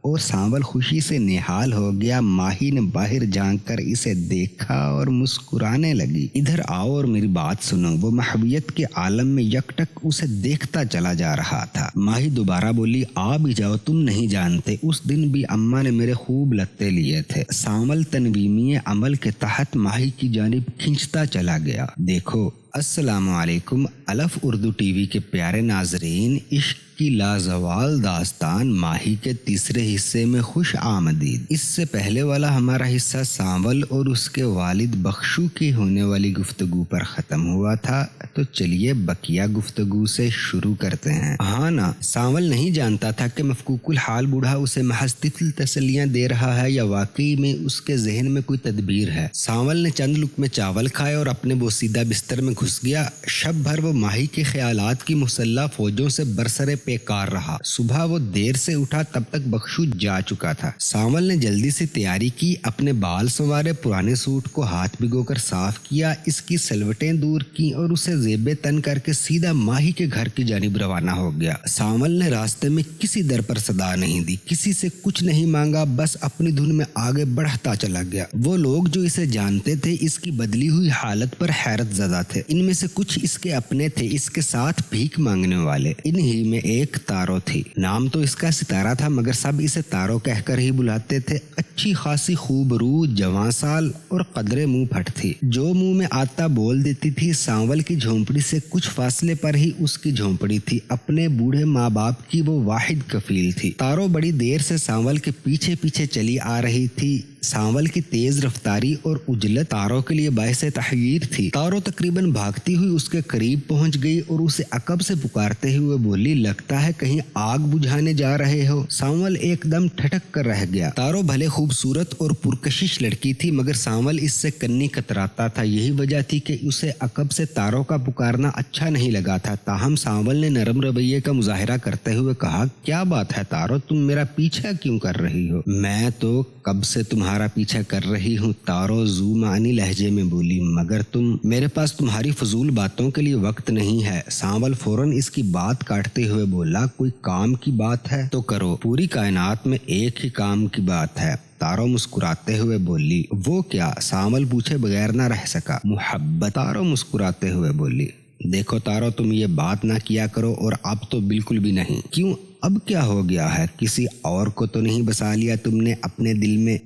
اور سانول خوشی سے نہال ہو گیا۔ ماہی نے باہر جھانک کر اسے دیکھا اور مسکرانے لگی۔ ادھر آؤ اور میری بات سنو۔ وہ محبت کے عالم میں یکٹک اسے دیکھتا چلا جا رہا تھا۔ ماہی دوبارہ بولی، آ بھی جاؤ، تم نہیں جانتے اس دن بھی اماں نے میرے خوب لتے لیے تھے۔ سانول تنویمی عمل کے تحت ماہی کی جانب کھنچتا چلا گیا۔ دیکھو، السلام علیکم۔ الف اردو ٹی وی کے پیارے ناظرین، عشق کی لازوال داستان ماہی کے تیسرے حصے میں خوش آمدید۔ اس سے پہلے والا ہمارا حصہ سانول اور اس کے والد بخشو کی ہونے والی گفتگو پر ختم ہوا تھا، تو چلیے بقیہ گفتگو سے شروع کرتے ہیں۔ ہاں نا، سانول نہیں جانتا تھا کہ مفکوک الحال بوڑھا اسے محض طفل تسلیاں دے رہا ہے یا واقعی میں اس کے ذہن میں کوئی تدبیر ہے۔ سانول نے چند لقمے چاول کھائے اور اپنے بوسیدہ بستر میں گھس گیا۔ شب بھر وہ ماہی کے خیالات کی مسلح فوجوں سے برسرے پیکار رہا۔ صبح وہ دیر سے اٹھا، تب تک بخشو جا چکا تھا۔ سانول نے جلدی سے تیاری کی، اپنے بال سنوارے، پرانے سوٹ کو ہاتھ بھگو کر صاف کیا، اس کی سلوٹیں دور کی اور اسے زیب تن کر کے سیدھا ماہی کے گھر کی جانب روانہ ہو گیا۔ سانول نے راستے میں کسی در پر صدا نہیں دی، کسی سے کچھ نہیں مانگا، بس اپنی دھن میں آگے بڑھتا چلا گیا۔ وہ لوگ جو اسے جانتے تھے اس کی بدلی ہوئی حالت پر حیرت زدہ تھے۔ ان میں سے کچھ اس کے اپنے تھے، اس کے ساتھ بھیک مانگنے والے۔ انہی میں ایک تارو تھی۔ نام تو اس کا ستارہ تھا، مگر سب اسے تارو کہہ کر ہی بلاتے تھے۔ اچھی خاصی خوب رو، جوان سال اور قدرے منہ پھٹ تھی، جو منہ میں آتا بول دیتی تھی۔ سانول کی جھونپڑی سے کچھ فاصلے پر ہی اس کی جھونپڑی تھی۔ اپنے بوڑھے ماں باپ کی وہ واحد کفیل تھی۔ تارو بڑی دیر سے سانول کے پیچھے پیچھے چلی آ رہی تھی۔ سانول کی تیز رفتاری اور عجلت تارو کے لیے باعث تحویر تھی۔ تارو تقریباً بھاگتی ہوئی اس کے قریب پہنچ گئی اور اسے عقب سے پکارتے ہوئے بولی، لگتا ہے کہیں آگ بجھانے جا رہے ہو۔ سانول ایک دم ٹھٹک کر رہ گیا۔ تارو بھلے خوبصورت اور پرکشش لڑکی تھی، مگر سانول اس سے کنی کتراتا تھا۔ یہی وجہ تھی کہ اسے عقب سے تارو کا پکارنا اچھا نہیں لگا تھا۔ تاہم سانول نے نرم رویے کا مظاہرہ کرتے ہوئے کہا، کیا بات ہے تارو، تم میرا پیچھا کیوں کر رہی ہو؟ میں تو کب سے تمہارا پیچھا کر رہی ہوں، تارو ذو معنی لہجے میں بولی، مگر میرے پاس تمہاری فضول باتوں کے لیے وقت نہیں ہے۔ سانول فوراً اس کی بات کاٹتے ہوئے بولا، کوئی کام کی بات ہے تو کرو، پوری کائنات میں ایک ہی کام کی بات ہے۔ تارو مسکراتے ہوئے بولی، وہ کیا؟ سانول پوچھے بغیر نہ رہ سکا۔ محبت، تارو مسکراتے ہوئے بولی۔ دیکھو تارو، تم یہ بات نہ کیا کرو، اور اب تو بالکل بھی نہیں۔ کیوں، اب کیا ہو گیا ہے؟ کسی اور کو تو نہیں بسا لیا تم نے اپنے دل میں؟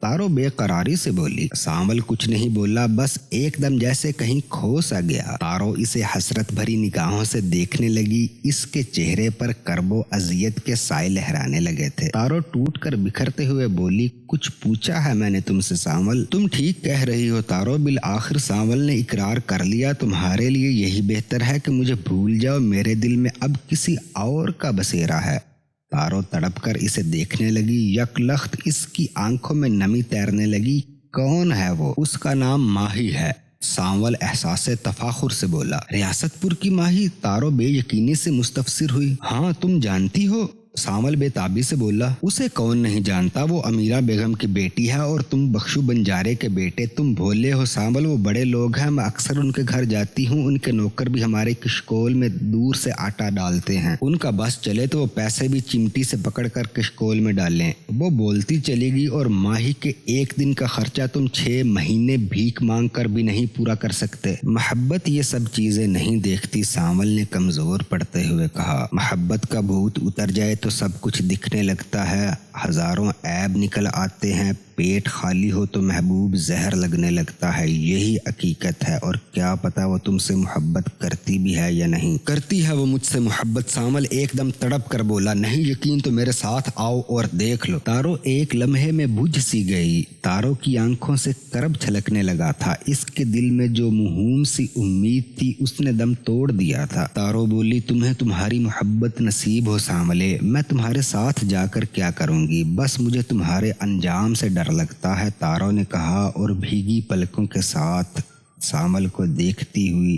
تارو بے قراری سے بولی۔ سانول کچھ نہیں بولا، بس ایک دم جیسے کہیں کھو سا گیا۔ تارو اسے حسرت بھری نگاہوں سے دیکھنے لگی۔ اس کے چہرے پر کرب و اذیت کے سائے لہرانے لگے تھے۔ تارو ٹوٹ کر بکھرتے ہوئے بولی، کچھ پوچھا ہے میں نے تم سے سانول؟ تم ٹھیک کہہ رہی ہو تارو، بالآخر سانول نے اقرار کر لیا۔ تمہارے لیے یہی بہتر ہے کہ مجھے بھول جاؤ، میرے دل میں اب کسی اور کا بسیرا ہے۔ تارو تڑپ کر اسے دیکھنے لگی۔ یک لخت اس کی آنکھوں میں نمی تیرنے لگی۔ کون ہے وہ؟ اس کا نام ماہی ہے۔ سانول احساس تفاخر سے بولا۔ ریاست پور کی ماہی؟ تارو بے یقینی سے مستفسر ہوئی۔ ہاں، تم جانتی ہو؟ سانول بے تابی سے بولا۔ اسے کون نہیں جانتا، وہ امیرہ بیگم کی بیٹی ہے اور تم بخشو بنجارے کے بیٹے۔ تم بھولے ہو سانول، وہ بڑے لوگ ہیں، میں اکثر ان کے گھر جاتی ہوں۔ ان کے نوکر بھی ہمارے کشکول میں دور سے آٹا ڈالتے ہیں۔ ان کا بس چلے تو وہ پیسے بھی چمٹی سے پکڑ کر کشکول میں ڈالیں۔ وہ بولتی چلے گی، اور ماہی کے ایک دن کا خرچہ تم 6 مہینے بھیک مانگ کر بھی نہیں پورا کر سکتے۔ محبت یہ سب چیزیں نہیں دیکھتی، سانول نے کمزور پڑتے ہوئے کہا۔ محبت کا بھوت اتر جائے تو سب کچھ دکھنے لگتا ہے، ہزاروں عیب نکل آتے ہیں، پیٹ خالی ہو تو محبوب زہر لگنے لگتا ہے، یہی حقیقت ہے۔ اور کیا پتا وہ تم سے محبت کرتی بھی ہے یا نہیں۔ کرتی ہے وہ مجھ سے محبت، سانول ایک دم تڑپ کر بولا۔ نہیں یقین تو میرے ساتھ آؤ اور دیکھ لو۔ تارو ایک لمحے میں بجھ سی گئی۔ تارو کی آنکھوں سے کرب چھلکنے لگا تھا۔ اس کے دل میں جو موہوم سی امید تھی اس نے دم توڑ دیا تھا۔ تارو بولی، تمہیں تمہاری محبت نصیب ہو سانولے، میں تمہارے ساتھ جا کر کیا کروں گی، بس مجھے تمہارے انجام سے ڈر لگتا ہے، تارو نے کہا اور بھیگی پلکوں کے ساتھ سانول کو دیکھتی ہوئی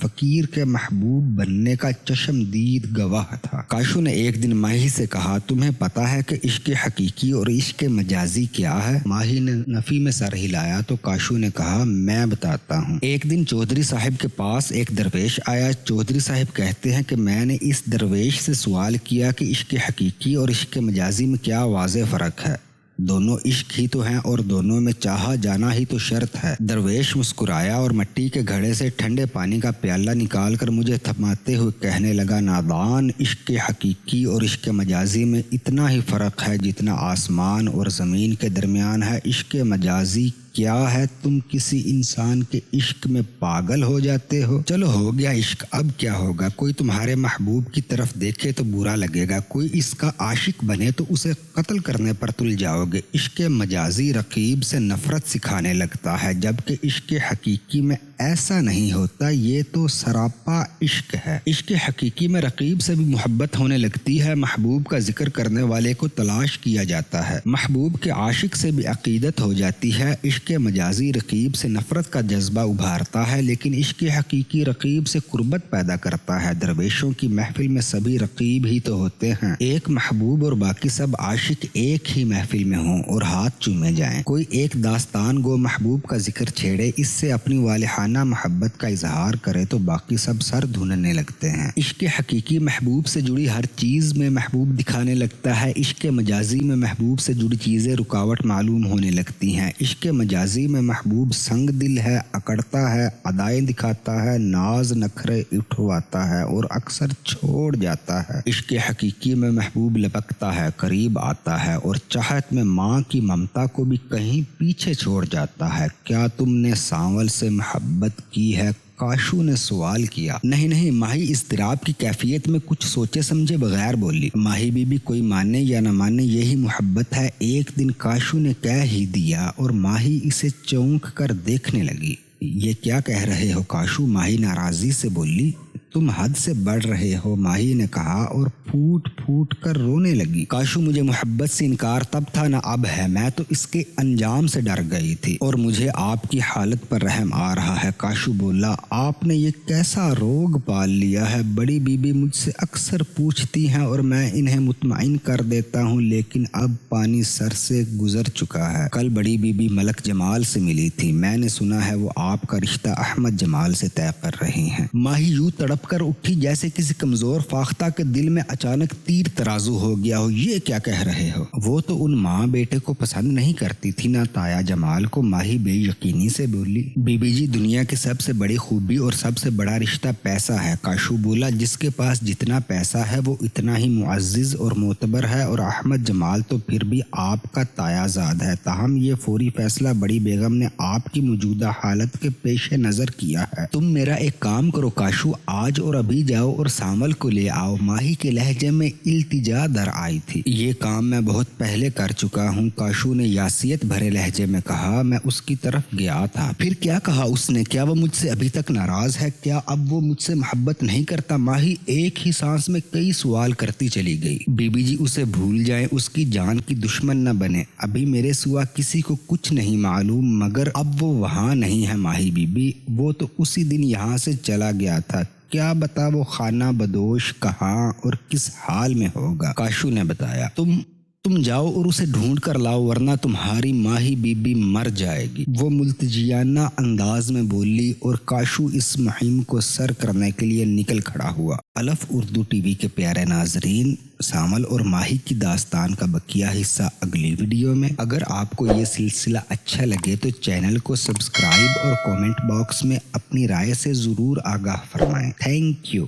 فقیر کے محبوب بننے کا چشمدید گواہ تھا۔ کاشو نے ایک دن ماہی سے کہا، تمہیں پتا ہے کہ عشق حقیقی اور عشق مجازی کیا ہے؟ ماہی نے نفی میں سر ہلایا تو کاشو نے کہا، میں بتاتا ہوں۔ ایک دن چودھری صاحب کے پاس ایک درویش آیا۔ چودھری صاحب کہتے ہیں کہ میں نے اس درویش سے سوال کیا کہ عشق حقیقی اور عشق مجازی میں کیا واضح فرق ہے؟ دونوں عشق ہی تو ہیں اور دونوں میں چاہا جانا ہی تو شرط ہے۔ درویش مسکرایا اور مٹی کے گھڑے سے ٹھنڈے پانی کا پیالہ نکال کر مجھے تھماتے ہوئے کہنے لگا، نادان، عشق حقیقی اور عشق مجازی میں اتنا ہی فرق ہے جتنا آسمان اور زمین کے درمیان ہے۔ عشق مجازی کیا ہے؟ تم کسی انسان کے عشق میں پاگل ہو جاتے ہو۔ چلو ہو گیا عشق، اب کیا ہوگا؟ کوئی تمہارے محبوب کی طرف دیکھے تو برا لگے گا، کوئی اس کا عاشق بنے تو اسے قتل کرنے پر تل جاؤ گے۔ عشق مجازی رقیب سے نفرت سکھانے لگتا ہے، جبکہ عشق حقیقی میں ایسا نہیں ہوتا، یہ تو سراپا عشق ہے۔ عشق حقیقی میں رقیب سے بھی محبت ہونے لگتی ہے، محبوب کا ذکر کرنے والے کو تلاش کیا جاتا ہے، محبوب کے عاشق سے بھی عقیدت ہو جاتی ہے۔ عشق مجازی رقیب سے نفرت کا جذبہ ابھارتا ہے، لیکن عشق حقیقی رقیب سے قربت پیدا کرتا ہے۔ درویشوں کی محفل میں سبھی رقیب ہی تو ہوتے ہیں، ایک محبوب اور باقی سب عاشق ایک ہی محفل میں ہوں اور ہاتھ چومے جائیں۔ کوئی ایک داستان گو محبوب کا ذکر چھیڑے، اس سے اپنی والہانہ محبت کا اظہار کرے تو باقی سب سر دھننے لگتے ہیں۔ عشق حقیقی محبوب سے جڑی ہر چیز میں محبوب دکھانے لگتا ہے، عشق مجازی میں محبوب سے جڑی چیزیں رکاوٹ معلوم ہونے لگتی ہیں۔ عشق مجازی میں محبوب سنگ دل ہے، اکڑتا ہے، ادائیں دکھاتا ہے، ناز نخرے اٹھواتا ہے اور اکثر چھوڑ جاتا ہے۔ عشق حقیقی میں محبوب لپکتا ہے، قریب آتا ہے اور چاہت میں ماں کی ممتا کو بھی کہیں پیچھے چھوڑ جاتا ہے۔ کیا تم نے سانول سے محبت کی ہے؟ کاشو نے سوال کیا۔ نہیں، ماہی اضطراب کی کیفیت میں کچھ سوچے سمجھے بغیر بولی۔ ماہی بی بی کوئی مانے یا نہ مانے یہی محبت ہے، ایک دن کاشو نے کہہ ہی دیا اور ماہی اسے چونک کر دیکھنے لگی۔ یہ کیا کہہ رہے ہو کاشو؟ ماہی ناراضی سے بولی۔ تم حد سے بڑھ رہے ہو، ماہی نے کہا اور پھوٹ پھوٹ کر رونے لگی۔ کاشو، مجھے محبت سے انکار تب تھا نہ اب ہے، میں تو اس کے انجام سے ڈر گئی تھی اور مجھے آپ کی حالت پر رحم آ رہا ہے۔ کاشو بولا، آپ نے یہ کیسا روگ پال لیا ہے؟ بڑی بی بی مجھ سے اکثر پوچھتی ہیں اور میں انہیں مطمئن کر دیتا ہوں، لیکن اب پانی سر سے گزر چکا ہے۔ کل بڑی بی بی ملک جمال سے ملی تھی، میں نے سنا ہے وہ آپ کا رشتہ احمد جمال سے طے کر رہی ہیں۔ ماہی یوں تڑپ کر اٹھی جیسے کسی کمزور فاختہ کے دل میں اچانک تیر ترازو ہو گیا ہو۔ یہ کیا کہہ رہے ہو؟ وہ تو ان ماں بیٹے کو پسند نہیں کرتی تھی نہ تایا جمال کو، ماہی بے یقینی سے بولی۔ بی بی جی، دنیا کی سب سے بڑی خوبی اور سب سے بڑا رشتہ پیسہ ہے، کاشو بولا۔ جس کے پاس جتنا پیسہ ہے وہ اتنا ہی معزز اور معتبر ہے، اور احمد جمال تو پھر بھی آپ کا تایا زاد ہے۔ تاہم یہ فوری فیصلہ بڑی بیگم نے آپ کی موجودہ حالت کے پیش نظر کیا ہے۔ تم میرا ایک کام کرو کاشو، آج اور ابھی جاؤ اور سانول کو لے آؤ۔ ماہی کے لہجے میں التجا در آئی تھی۔ یہ کام میں بہت پہلے کر چکا ہوں، کاشو نے یاسیت بھرے لہجے میں کہا۔ میں اس کی طرف گیا تھا۔ پھر کیا کہا اس نے؟ کیا وہ مجھ سے ابھی تک ناراض ہے؟ کیا اب وہ مجھ سے محبت نہیں کرتا؟ ماہی ایک ہی سانس میں کئی سوال کرتی چلی گئی۔ بی بی جی، اسے بھول جائیں، اس کی جان کی دشمن نہ بنے۔ ابھی میرے سوا کسی کو کچھ نہیں معلوم، مگر اب وہ وہاں نہیں ہے ماہی بی بی، وہ تو اسی دن یہاں سے چلا گیا تھا۔ کیا بتا وہ خانہ بدوش کہاں اور کس حال میں ہوگا؟ کاشو نے بتایا۔ تم جاؤ اور اسے ڈھونڈ کر لاؤ، ورنہ تمہاری ماہی بی بی مر جائے گی، وہ ملتجیانہ انداز میں بولی، اور کاشو اس مہم کو سر کرنے کے لیے نکل کھڑا ہوا۔ الف اردو ٹی وی کے پیارے ناظرین، سانول اور ماہی کی داستان کا بقیہ حصہ اگلی ویڈیو میں۔ اگر آپ کو یہ سلسلہ اچھا لگے تو چینل کو سبسکرائب اور کامنٹ باکس میں اپنی رائے سے ضرور آگاہ فرمائیں۔ Thank you.